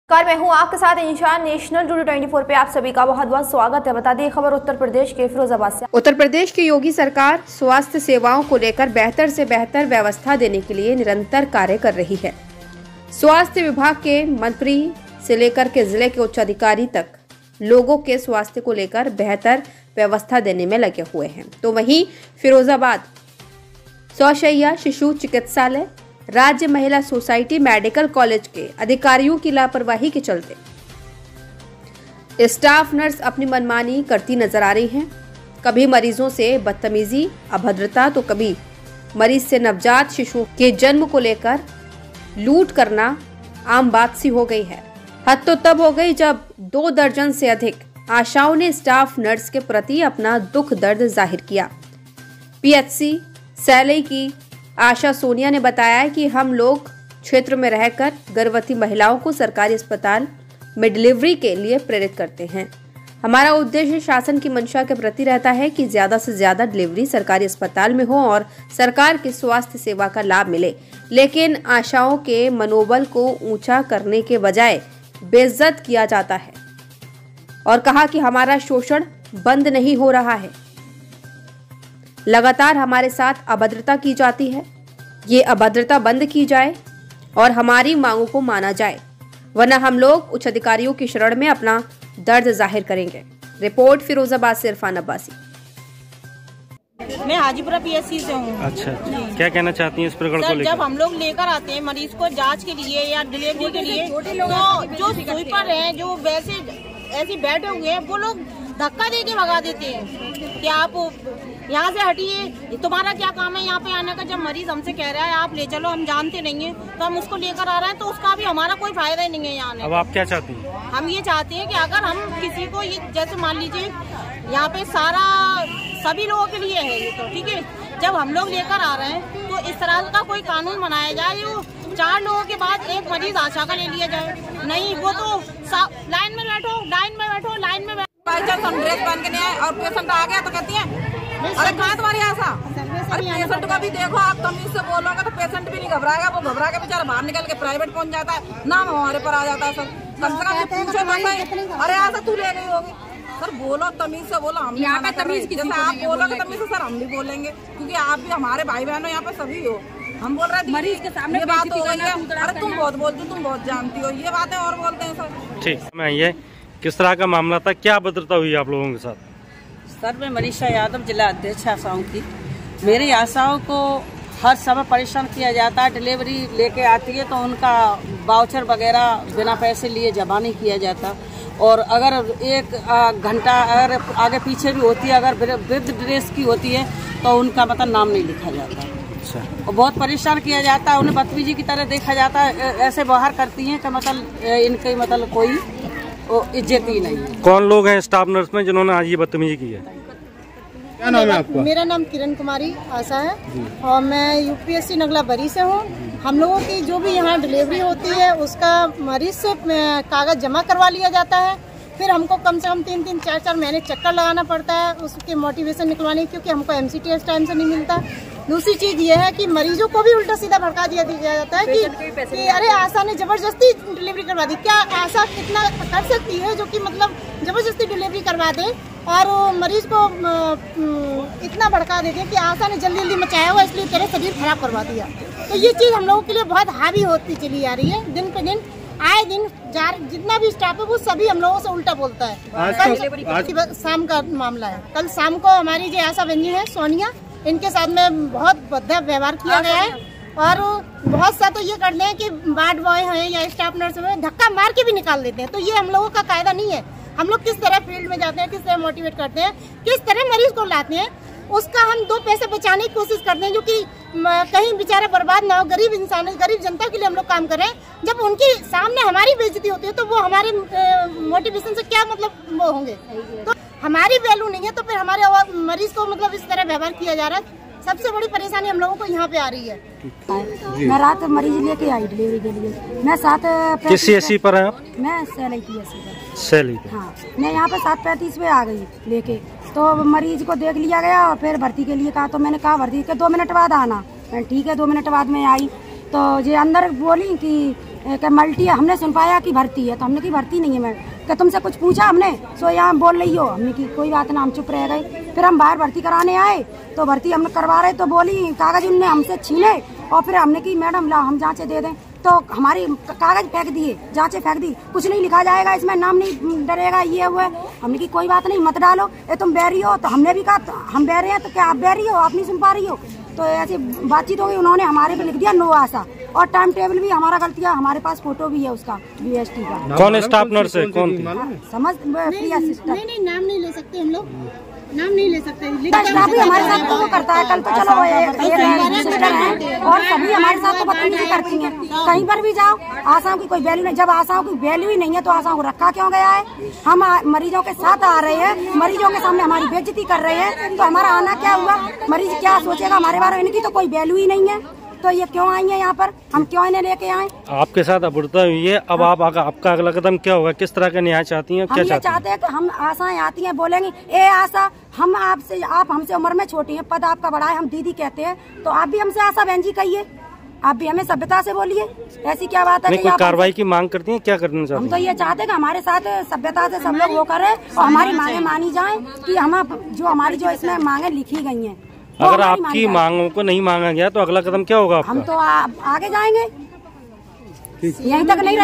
Car मैं हूं आपके साथ इंशान। नेशनल टुडे 24 पे आप सभी का बहुत बहुत स्वागत है। बता दें खबर उत्तर प्रदेश के फिरोजाबाद से। उत्तर प्रदेश की योगी सरकार स्वास्थ्य सेवाओं को लेकर बेहतर से बेहतर व्यवस्था देने के लिए निरंतर कार्य कर रही है। स्वास्थ्य विभाग के मंत्री से लेकर के जिले के उच्च अधिकारी तक लोगों के स्वास्थ्य को लेकर बेहतर व्यवस्था देने में लगे हुए हैं। तो वहीं फिरोजाबाद 100 शैय्या शिशु चिकित्सालय राज्य महिला सोसाइटी मेडिकल कॉलेज के अधिकारियों की लापरवाही के चलते स्टाफ नर्स अपनी मनमानी करती नजर आ रही हैं। कभी मरीजों से बदतमीजी, अभद्रता तो कभी मरीज से नवजात शिशु के जन्म को लेकर लूट करना आम बात सी हो गई है। हद तो तब हो गई जब 2 दर्जन से अधिक आशाओं ने स्टाफ नर्स के प्रति अपना दुख दर्द जाहिर किया। पीएचसी सैलई की आशा सोनिया ने बताया कि हम लोग क्षेत्र में रहकर गर्भवती महिलाओं को सरकारी अस्पताल में डिलीवरी के लिए प्रेरित करते हैं। हमारा उद्देश्य शासन की मंशा के प्रति रहता है कि ज्यादा से ज्यादा डिलीवरी सरकारी अस्पताल में हो और सरकार की स्वास्थ्य सेवा का लाभ मिले, लेकिन आशाओं के मनोबल को ऊंचा करने के बजाय बेइज्जत किया जाता है और कहा कि हमारा शोषण बंद नहीं हो रहा है, लगातार हमारे साथ अभद्रता की जाती है। ये अभद्रता बंद की जाए और हमारी मांगों को माना जाए, वरना हम लोग उच्च अधिकारियों की शरण में अपना दर्द जाहिर करेंगे। रिपोर्ट फिरोजाबाद से इरफान अब्बासी। मैं हाजीपुरा पीएचसी से हूँ। अच्छा, क्या कहना चाहती हैं इस प्रकरण को लेकर? जब हम लोग लेकर आते हैं मरीज को जांच के लिए या डिलीवरी के लिए, तो जो स्वीपर हैं, जो वैसे ऐसे बैठे हुए हैं, वो लोग धक्का दे के भगा देते हैं कि आप यहाँ से हटिए, तुम्हारा क्या काम है यहाँ पे आने का। जब मरीज हमसे कह रहा है आप ले चलो, हम जानते नहीं है तो हम उसको लेकर आ रहे हैं, तो उसका भी हमारा कोई फायदा ही नहीं है यहाँ। अब आप क्या चाहती हैं? हम ये चाहते हैं कि अगर हम किसी को, ये जैसे मान लीजिए यहाँ पे सारा सभी लोगों के लिए है ये, तो ठीक है, जब हम लोग लेकर आ रहे हैं तो इस तरह का कोई कानून बनाया जाए जो 4 लोगों के बाद एक मरीज आशा का ले लिया जाए। नहीं, वो तो लाइन में बैठो, लाइन में बैठो, लाइन में बैठो। हम ड्रेस पहन के नहीं आए और पेशेंट आ गया तो कहती है अरे कहाँ तुम्हारी आशा। अरे पेशेंट का भी देखो, आप तमीज से बोलोगे तो पेशेंट भी नहीं घबराएगा, वो घबरा के बेचारा बाहर निकल के प्राइवेट पहुंच जाता है, नाम हमारे पर आ जाता है। सर कम से कम पूछो मत, अरे आशा तू ले गई होगी। सर बोलो, तमीज से बोलो। हम यहाँ पे तमीज की, जैसे आप बोलोगे तमीज से सर हम भी बोलेंगे, क्योंकि आप भी हमारे भाई बहनों यहाँ पे सभी हो। हम बोल रहे हैं मरीज के सामने ये बात हो गई है, अरे तुम बहुत बोलती हो, तुम बहुत जानती हो, ये बातें और बोलते हैं सर। ठीक, मैं ये किस तरह का मामला था, क्या भद्रता हुई आप लोगों के साथ? सर मैं मनीषा यादव, जिला अध्यक्ष आशाओं की। मेरी आशाओं को हर समय परेशान किया जाता है। डिलीवरी लेके आती है तो उनका वाउचर वगैरह बिना पैसे लिए जमा नहीं किया जाता, और अगर 1 घंटा अगर आगे पीछे भी होती है, अगर वृद्ध ड्रेस की होती है तो उनका मतलब नाम नहीं लिखा जाता। अच्छा। और बहुत परेशान किया जाता है, उन्हें बदतमीजी की तरह देखा जाता है। ऐसे बाहर करती हैं कि मतलब इनके मतलब कोई इज्जत ही नहीं है। कौन लोग हैं स्टाफ नर्स में जिन्होंने आज ये बदतमीजी की है? क्या नाम है आपका? मेरा नाम किरण कुमारी आशा है और मैं यूपीएससी नगला बरी से हूँ। हम लोगों की जो भी यहाँ डिलीवरी होती है उसका मरीज से कागज जमा करवा लिया जाता है, फिर हमको कम से कम 3-3, 4-4 महीने चक्कर लगाना पड़ता है उसके मोटिवेशन निकलवाने, क्योंकि हमको MCTS टाइम से नहीं मिलता। दूसरी चीज ये है कि मरीजों को भी उल्टा सीधा भड़का दिया जाता है कि अरे आशा ने जबरदस्ती डिलीवरी करवा दी। क्या आशा कितना कर सकती है जो कि मतलब जबरदस्ती डिलीवरी करवा दे और मरीज को इतना भड़का देते हैं कि आशा ने जल्दी जल्दी मचाया हुआ इसलिए तेरे शरीर खराब करवा दिया। तो ये चीज हम लोगों के लिए बहुत हावी होती चली आ रही है। दिन पे दिन आए दिन जितना भी स्टाफ है वो सभी हम लोगों से उल्टा बोलता है। कल शाम का मामला है, कल शाम को हमारी जो आशा बहनी है सोनिया, इनके साथ में बहुत भद्दा व्यवहार किया गया है और बहुत सा तो ये करते हैं कि वार्ड बॉय हैं या स्टाफ नर्स हैं, धक्का मार के भी निकाल देते हैं। तो ये हम लोगों का कायदा नहीं है। हम लोग किस तरह फील्ड में जाते हैं, किस तरह मोटिवेट करते हैं, किस तरह मरीज को लाते हैं, उसका हम 2 पैसे बचाने की कोशिश करते हैं, जो कि कहीं बेचारा बर्बाद ना हो। गरीब इंसान, गरीब जनता के लिए हम लोग काम करें। जब उनके सामने हमारी बेइज्जती होती है तो वो हमारे मोटिवेशन से क्या मतलब वो होंगे। तो हमारी वैल्यू नहीं है तो फिर हमारे मरीज को मतलब इस तरह व्यवहार किया जा रहा है। सबसे बड़ी परेशानी हम लोगों को यहाँ पे आ रही है। मैं रात मरीज लेके आई डिलीवरी के लिए। मैं 7 किस CSC पर है आप? मैं सैलई PSC पर। सैलई पे? हाँ, मैं यहाँ पे 7:35 पे आ गई लेके, तो मरीज को देख लिया गया और फिर भर्ती के लिए कहा, तो मैंने कहा भर्ती के 2 मिनट बाद आना। मैं ठीक है 2 मिनट बाद में आई तो ये अंदर बोली कि मल्टी है। हमने सुन पाया कि भर्ती है, तो हमने की भर्ती नहीं है मैडम। क्या तुमसे कुछ पूछा हमने? सो यहाँ बोल रही हो। हमने की कोई बात ना, हम चुप रह गए। फिर हम बाहर भर्ती कराने आए तो भर्ती हमने करवा रहे तो बोली कागज उनने हमसे छीने और फिर हमने की मैडम ला हम जांचे दे दें, तो हमारी कागज फेंक दिए, जांचे फेंक दी, कुछ नहीं लिखा जाएगा इसमें, नाम नहीं डरेगा, ये हुआ। हमने की कोई बात नहीं, मत डालो, ये तुम बैरी हो। तो हमने भी कहा हम बैरे हैं, तो क्या आप बैरी हो? आप नहीं सुन पा रही हो? तो ऐसी बातचीत हो गई। उन्होंने हमारे पे लिख दिया नो आशा, और टाइम टेबल भी हमारा गलती है, हमारे पास फोटो भी है उसका BST का। कौन स्टाफ नर्स है? कौन थी? समझ प्रिया सिस्टर। नहीं नाम नहीं ले सकते हम लोग, नाम नहीं ले सकते। स्टाफ भी हमारे साथ तो वो करता है। कल तो चलो एक सिस्टर है और सभी हमारे साथ तो बदतमीजी करती हैं। कहीं पर भी जाओ, आशाओं की कोई वैल्यू नहीं। जब आशाओं की वैल्यू ही नहीं है तो आशाओं को रखा क्यों गया है? हम मरीजों के साथ आ रहे हैं, मरीजों के सामने हमारी बेइज्जती कर रहे हैं, तो हमारा आना क्या हुआ? मरीज क्या सोचेगा हमारे बारे में? इनकी तो कोई वैल्यू ही नहीं है, तो ये क्यों आई है यहाँ पर? हम क्यों इन्हें लेके आए? आपके साथ अपूर्णता हुई है, अब आपका अगला कदम क्या होगा? किस तरह का न्याय चाहती हैं? क्या चाहते हैं कि हम आशाएं आती हैं, बोलेंगी ए आशा, हम आपसे, आप हमसे उम्र में छोटी हैं, पद आपका बड़ा है, हम दीदी कहते हैं, तो आप भी हमसे आशा बहन जी कहिए, आप भी हमें सभ्यता से बोलिए। ऐसी क्या बात है? कोई कार्रवाई की मांग करती हैं? क्या करना चाहते हैं? हम तो ये चाहते हैं कि हमारे साथ सभ्यता से सब लोग वो करें और हमारी मांगे मानी जाएं, कि हम जो हमारी जो इसमें मांगे लिखी गई हैं। अगर आपकी मांगों को नहीं मांगा गया तो अगला कदम क्या होगा आपका? हम तो आगे जाएंगे, यहीं तक नहीं